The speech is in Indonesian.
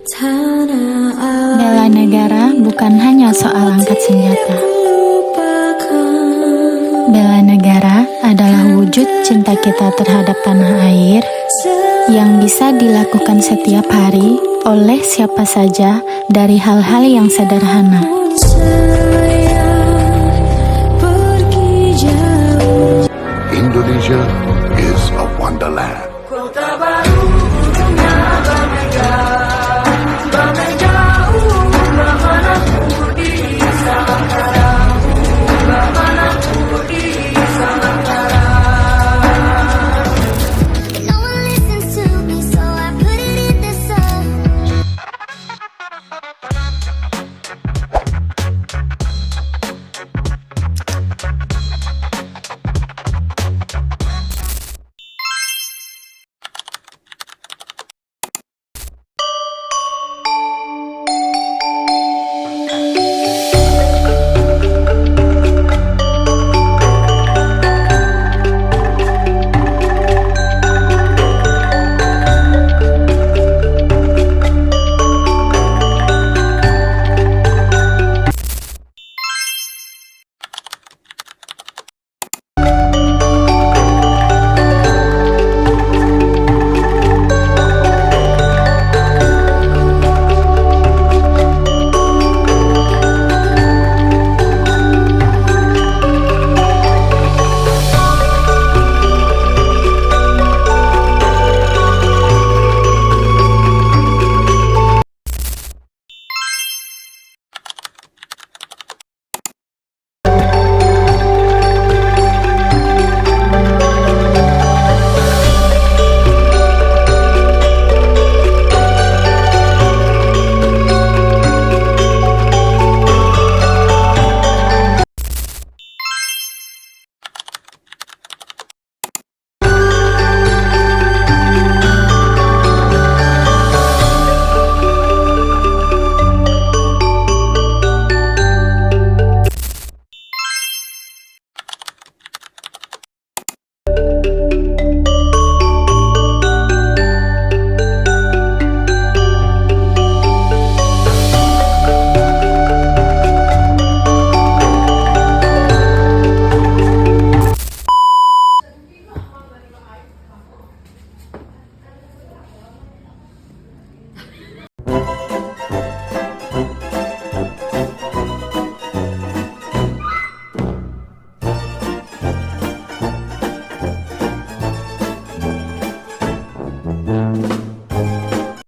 Bela negara bukan hanya soal angkat senjata. Bela negara adalah wujud cinta kita terhadap tanah air yang bisa dilakukan setiap hari oleh siapa saja dari hal-hal yang sederhana. Indonesia is a wonderland.